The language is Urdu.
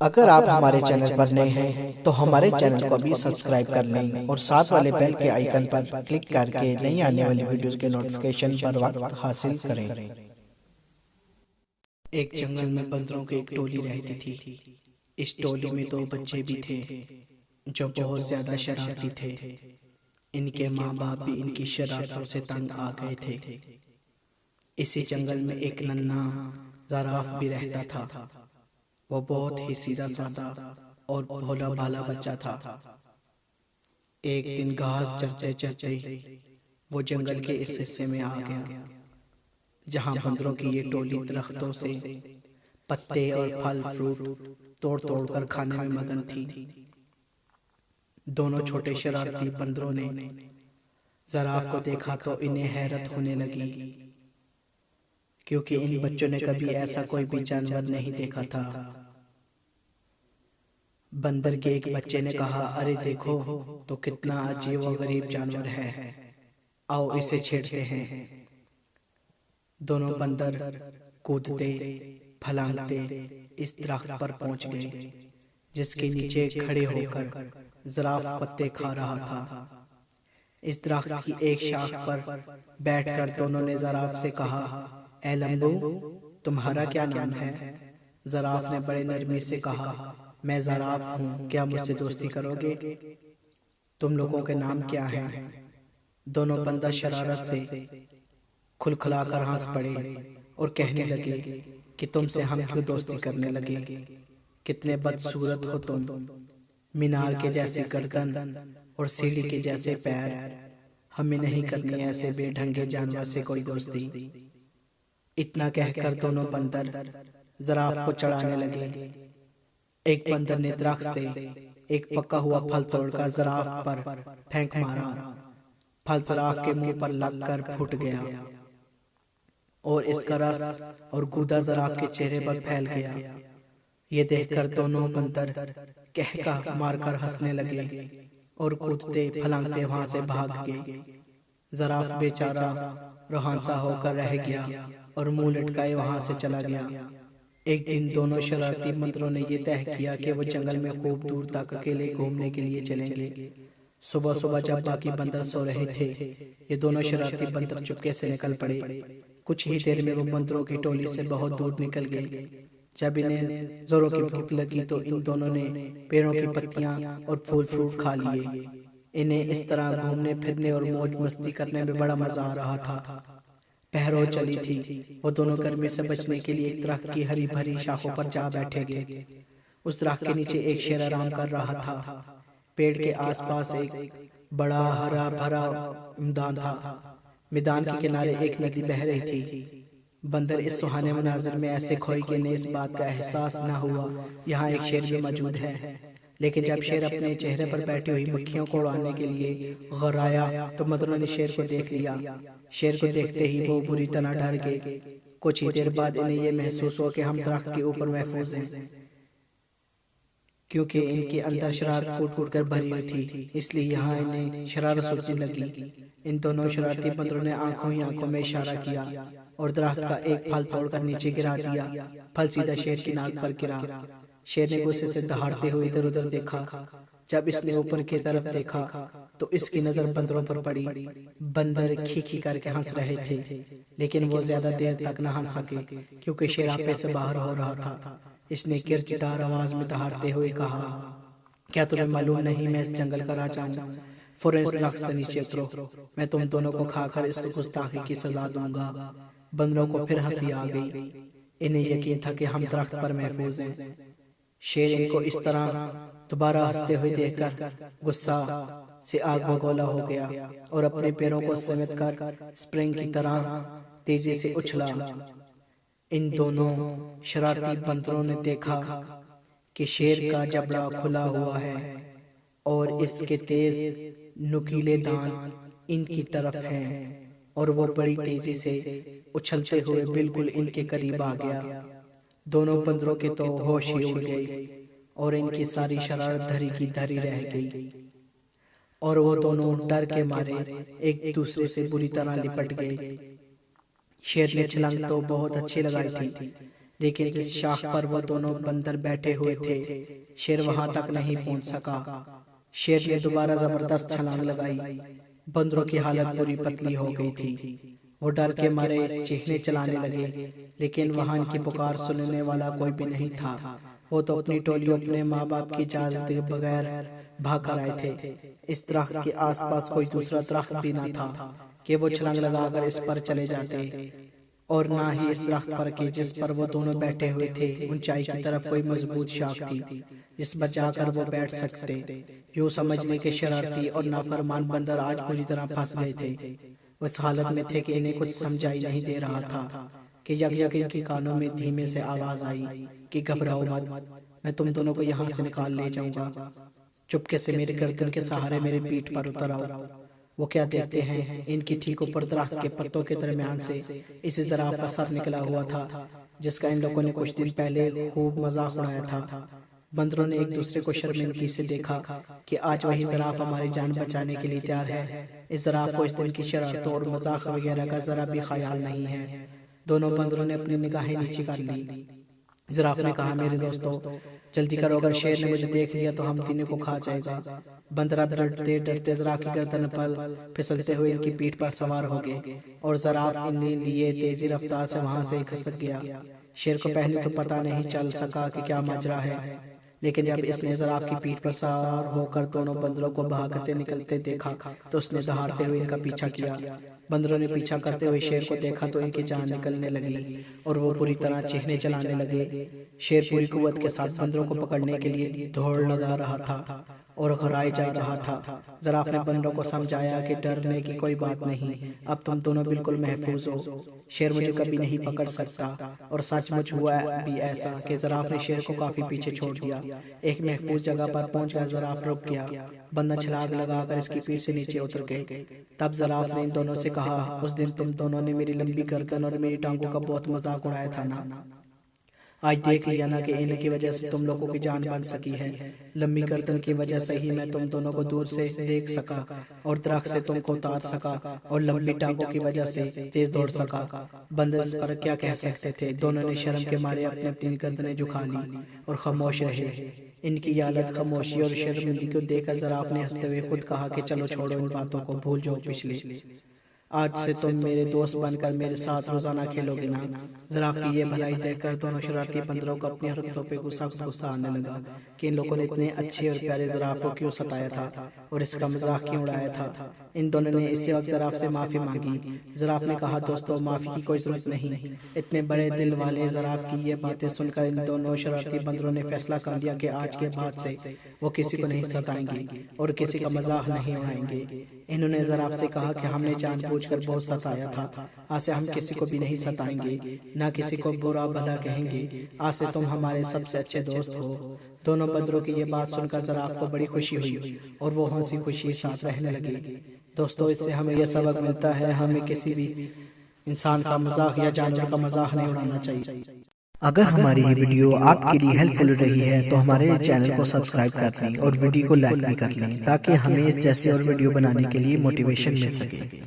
اگر آپ ہمارے چینل پر نئے ہیں تو ہمارے چینل کو بھی سبسکرائب کر لیں اور ساتھ والے بیل کے آئیکن پر کلک کر کے نئی آنے والی ویڈیوز کے نوٹیفیکیشن پر وقت حاصل کریں۔ ایک جنگل میں بندروں کی ایک ٹولی رہتی تھی۔ اس ٹولی میں 2 بچے بھی تھے جو بہت زیادہ شرارتی تھے۔ ان کے ماں باپ بھی ان کی شرارتوں سے تنگ آ گئے تھے۔ اسی جنگل میں ایک ننھا زراف بھی رہتا تھا۔ وہ بہت ہی سیدھا سادہ اور بھولا بھالا بچہ تھا۔ ایک دن گھاس چرتے چرتے وہ جنگل کے اس حصے میں آ گیا جہاں بندروں کی یہ ٹولی درختوں سے پتے اور پھل فروٹ توڑ توڑ کر کھانے میں مگن تھی۔ دونوں چھوٹے شرارتی بندروں نے زراف کو دیکھا تو انہیں حیرت ہونے لگی، کیونکہ ان بچوں نے کبھی ایسا کوئی بھی جانور نہیں دیکھا تھا۔ بندر کے ایک بچے نے کہا، ارے دیکھو تو کتنا عجیب و غریب جانور ہے، آؤ اسے چھیڑتے ہیں۔ دونوں بندر کودتے پھلانگتے اس درخت پر پہنچ گئے جس کے نیچے کھڑے ہو کر زراف پتے کھا رہا تھا۔ اس درخت کی ایک شاخ پر بیٹھ کر دونوں نے زراف سے کہا، اے لمبو، تمہارا کیا نام ہے؟ زراف نے بڑے نرمی سے کہا، میں زراف ہوں، کیا مجھ سے دوستی کرو گے؟ تم لوگوں کے نام کیا ہیں؟ دونوں بندر شرارت سے کھلکھلا کر ہنس پڑے اور کہنے لگے کہ تم سے ہم کیوں دوستی کرنے لگے؟ کتنے بدصورت ہو تم، مینار کے جیسی گردن اور سیڑھی کے جیسے پیر، ہمیں نہیں کرنی ایسے بے ڈھنگے جانور سے کوئی دوستی۔ اتنا کہہ کر دونوں بندر زراف کو چڑھانے لگے۔ ایک بندر نے درخت سے ایک پکا ہوا پھل توڑ کر زراف پر پھینک مارا۔ پھل زراف کے منہ پر لگ کر پھٹ گیا اور اس کا رس اور گودا زراف کے چہرے پر پھیل گیا۔ یہ دیکھ کر دونوں بندر کہکا مار کر ہنسنے لگے اور کودتے پھلانگتے وہاں سے بھاگ گئے۔ زراف بیچارہ روحانسا ہو کر رہ گیا اور منہ لٹکائے وہاں سے چلا گیا۔ ایک دن دونوں شرارتی بندروں نے یہ طے کیا کہ وہ جنگل میں خوب دور تک اکیلے گھومنے کے لیے چلیں گے۔ صبح صبح جب باقی بندر سو رہے تھے، یہ دونوں شرارتی بندر چپکے سے نکل پڑے۔ کچھ ہی دیر میں وہ بندروں کی ٹولی سے بہت دور نکل گئے۔ جب انہیں زوروں کی بھوک لگی تو ان دونوں نے پیڑوں کی پتیاں اور پھول فروٹ کھا لیے۔ انہیں اس طرح گھومنے پھرنے اور موج مستی کرنے میں بڑا مزہ آ رہا تھا۔ پہرو چلی تھی، وہ دونوں گرمی سے بچنے کے لیے ایک درخت کی ہری بھری شاخوں پر جا بیٹھے گئے۔ اس درخت کے نیچے ایک شیر آرام کر رہا تھا۔ پیڑ کے آس پاس ایک بڑا ہرا بھرا میدان تھا۔ میدان کے کنارے ایک ندی بہہ رہی تھی۔ بندر اس سہانے مناظر میں ایسے کھوئے کہ انہیں اس بات کا احساس نہ ہوا یہاں ایک شیر بھی موجود ہے۔ لیکن جب شیر اپنے چہرے پر بیٹھی ہوئی مکھیوں کو اڑانے کے لیے غرایا تو بندروں نے شیر کو دیکھ لیا۔ شیر کو دیکھتے ہی وہ بری طرح ڈر گئے۔ کچھ ہی دیر بعد انہیں یہ محسوس ہوا کہ ہم درخت کے اوپر محفوظ ہیں، کیونکہ ان کے اندر شرارت پھوٹ پھوٹ کر بھری ہوئی تھی، اس لیے یہاں انہیں شرارت سوچنے لگی۔ ان دونوں شرارتی بندروں نے آنکھوں ہی آنکھوں میں اشارہ کیا اور درخت کا ایک پھل توڑ کر نیچے گرا دیا۔ پھل سیدھا شیر کی ناک پر گرا۔ شیر نے غصے سے دہاڑتے ہوئے ادھر ادھر دیکھا۔ جب اس نے اوپر کی طرف دیکھا تو اس کی نظر بندروں پر پڑی۔ بندر کھی کھی کر کے ہنس رہے تھے، لیکن وہ زیادہ دیر تک نہ ہنس سکے کیونکہ شیر آپے سے باہر ہو رہا تھا۔ اس نے گرجدار آواز میں دہاڑتے ہوئے کہا، کیا تمہیں معلوم نہیں میں اس جنگل کا راجا ہوں؟ فوراً اس درخت سے نیچے اترو، میں تم دونوں کو کھا کر اس گستاخی کی سزا دوں گا۔ بندروں کو پھر ہنسی آ گئی۔ انہیں یقین تھا کہ ہم درخت پر محفوظ ہیں۔ شیر ان کو اس طرح دوبارہ ہنستے ہوئے دیکھ کر غصہ سے آگ بگولا ہو گیا اور اپنے پیروں کو سمیٹ کر سپرنگ کی طرح تیزی سے اچھلا۔ ان دونوں شرارتی بندروں نے دیکھا کہ شیر کا جبڑا کھلا ہوا ہے اور اس کے تیز نکیلے دانت ان کی طرف ہیں اور وہ بڑی تیزی سے اچھلتے ہوئے بالکل ان کے قریب آ گیا۔ دونوں بندروں کے تو ہوش ہی اڑ گئے اور ان کی ساری شرارت دھری کی دھری رہ گئی اور وہ دونوں ڈر کے مارے ایک دوسرے سے بری طرح لپٹ گئے۔ شیر نے چھلانگ تو بہت اچھی لگائی تھی، لیکن جس شاخ پر وہ دونوں بندر بیٹھے ہوئے تھے شیر وہاں تک نہیں پہنچ سکا۔ شیر نے دوبارہ زبردست چھلانگ لگائی۔ بندروں کی حالت پوری پتلی ہو گئی تھی، وہ ڈر کے مارے چیخنے چلانے لگے، لیکن وہاں ان کی پکار سننے والا کوئی بھی نہیں تھا۔ وہ تو اپنی ٹولی اپنے ماں باپ کی اجازت کے بغیر بھاگ کر آئے تھے۔ اس درخت کے آس پاس کوئی دوسرا درخت بھی نہ تھا کہ وہ چھلانگ لگا کر اس پر چلے جاتے، اور نہ ہی اس درخت پر کہ جس پر وہ دونوں بیٹھے ہوئے تھے اونچائی کی طرف کوئی مضبوط شاخ تھی جس پر جا کر وہ بیٹھ سکتے۔ یوں سمجھنے کے شرارتی اور نافرمان بندر آج پوری طرح پھنس گئے تھے۔ وہ اس حالت میں تھے کہ انہیں کچھ سمجھائی نہیں دے رہا تھا کہ یک ان کے کانوں میں دھیمے سے آواز آئی کہ گھبراؤ مت، میں تم دونوں کو یہاں سے نکال لے جاؤں گا، چپکے سے میرے گردن کے سہارے میرے پیٹھ پر اتر آؤ۔ وہ کیا دیکھتے ہیں، ان کی ٹھیک اوپر درخت کے پتوں کے درمیان سے اس زراف کا سر نکلا ہوا تھا جس کا ان لوگوں نے کچھ دن پہلے خوب مذاق اڑایا تھا۔ بندروں نے ایک دوسرے کو شرمندگی سے دیکھا کہ آج وہی زراف ہماری جان بچانے کے لیے تیار ہے۔ اس زراف کو اس دن کی شرارتوں اور مذاق وغیرہ کا ذرا بھی خیال نہیں ہے۔ دونوں بندروں نے اپنی نگاہیں نیچے کر لی۔ زراف نے کہا، میرے دوستو جلدی کرو، اگر شیر نے مجھے دیکھ لیا تو ہم تینوں کو کھا جائے گا۔ بندر اب ڈرتے ڈرتے زراف کی گردن پر پھسلتے ہوئے ان کی پیٹھ پر سوار ہو گئے، اور زراف انہیں لیے تیزی رفتار سے وہاں سے کھسک گیا۔ شیر کو پہلے تو پتہ نہیں چل سکا کہ کیا ماجرا ہے، لیکن جب اس نے زراف کی پیٹھ پر سوار ہو کر دونوں بندروں کو بھاگتے نکلتے دیکھا تو اس نے دہاڑتے ہوئے ان کا پیچھا کیا۔ بندروں نے پیچھا کرتے ہوئے شیر کو دیکھا تو ان کی جان نکلنے لگی اور وہ پوری طرح چیخنے چلانے لگے۔ شیر پوری قوت کے ساتھ بندروں کو پکڑنے کے لیے دوڑ لگا رہا تھا اور غرائے جا رہا تھا۔ زراف نے بندروں کو سمجھایا کہ ڈرنے کی کوئی بات نہیں، اب تم دونوں بالکل محفوظ ہو، شیر مجھے کبھی نہیں پکڑ سکتا۔ اور سچ مچ ہوا بھی ایسا کہ زراف نے شیر کو کافی پیچھے چھوڑ دیا۔ ایک محفوظ جگہ پر پہنچ کر زراف رک گیا، بندر چھلانگ لگا کر اس کی پیٹھ سے نیچے اتر گئے۔ تب زراف نے ان دونوں سے کہا، اس دن تم دونوں نے میری لمبی گردن اور میری ٹانگوں کا بہت مذاق اڑایا تھا نا، آج دیکھ لیا نا کہ ان کی وجہ سے تم لوگوں کی جان بن سکی ہے۔ لمبی گردن کی وجہ سے ہی میں تم دونوں کو دور سے دیکھ سکا اور درخت سے تم کو اتار سکا، اور لمبی ٹانگوں کی وجہ سے تیز دوڑ سکا۔ بندر اس پر کیا کہہ سکتے تھے؟ دونوں نے شرم کے مارے اپنی اپنی گردنیں جھکا لی اور خاموش رہے۔ ان کی حالت خاموشی اور شرمندگی کو دیکھ کر زراف نے ہنستے ہوئے خود کہا کہ چلو چھوڑو ان باتوں کو، بھول جاؤ پچھلے، آج سے تم میرے دوست بن کر میرے ساتھ روزانہ کھیلو گے نا۔ زراف کی یہ بھلائی دیکھ کر دونوں شرارتی بندروں کو اپنی حرکتوں پہ غصہ آنے لگا کہ ان لوگوں نے اتنے اچھے اور پیارے زراف کو کیوں ستایا تھا اور اس کا مذاق کیوں اڑایا تھا۔ ان دونوں نے اسی وقت زراف سے معافی مانگی۔ زراف نے کہا، دوستو معافی کی کوئی ضرورت نہیں۔ اتنے بڑے دل والے زراف کی یہ باتیں سن کر ان دونوں شرارتی بندروں نے فیصلہ کر لیا کہ آج کے بعد سے وہ کسی کو نہیں ستائیں گے اور کسی کا مذاق نہیں اڑائیں گے۔ انہوں نے زراف سے کہا کہ ہم نے جان بوجھ کر بہت ستایا تھا، آج سے ہم کسی کو بھی نہیں ستائیں گے، نہ کسی کو برا بھلا کہیں گے، آج سے تم ہمارے سب سے اچھے دوست ہو۔ دونوں بندروں کی یہ بات سن کر زراف کو بڑی خوشی ہوئی اور وہ ہنسی خوشی ساتھ رہنے لگے۔ دوستو اس سے ہمیں یہ سبق ملتا ہے، ہمیں کسی بھی انسان کا مذاق یا جانور کا مذاق نہیں اڑانا چاہیے۔ اگر ہماری یہ ویڈیو آپ کے لیے ہیلپ فل رہی ہے تو ہمارے چینل کو سبسکرائب کر لیں اور ویڈیو کو لائک بھی کر لیں تاکہ ہمیں اس جیسے اور ویڈیو بنانے کے لیے موٹیویشن مل سکے۔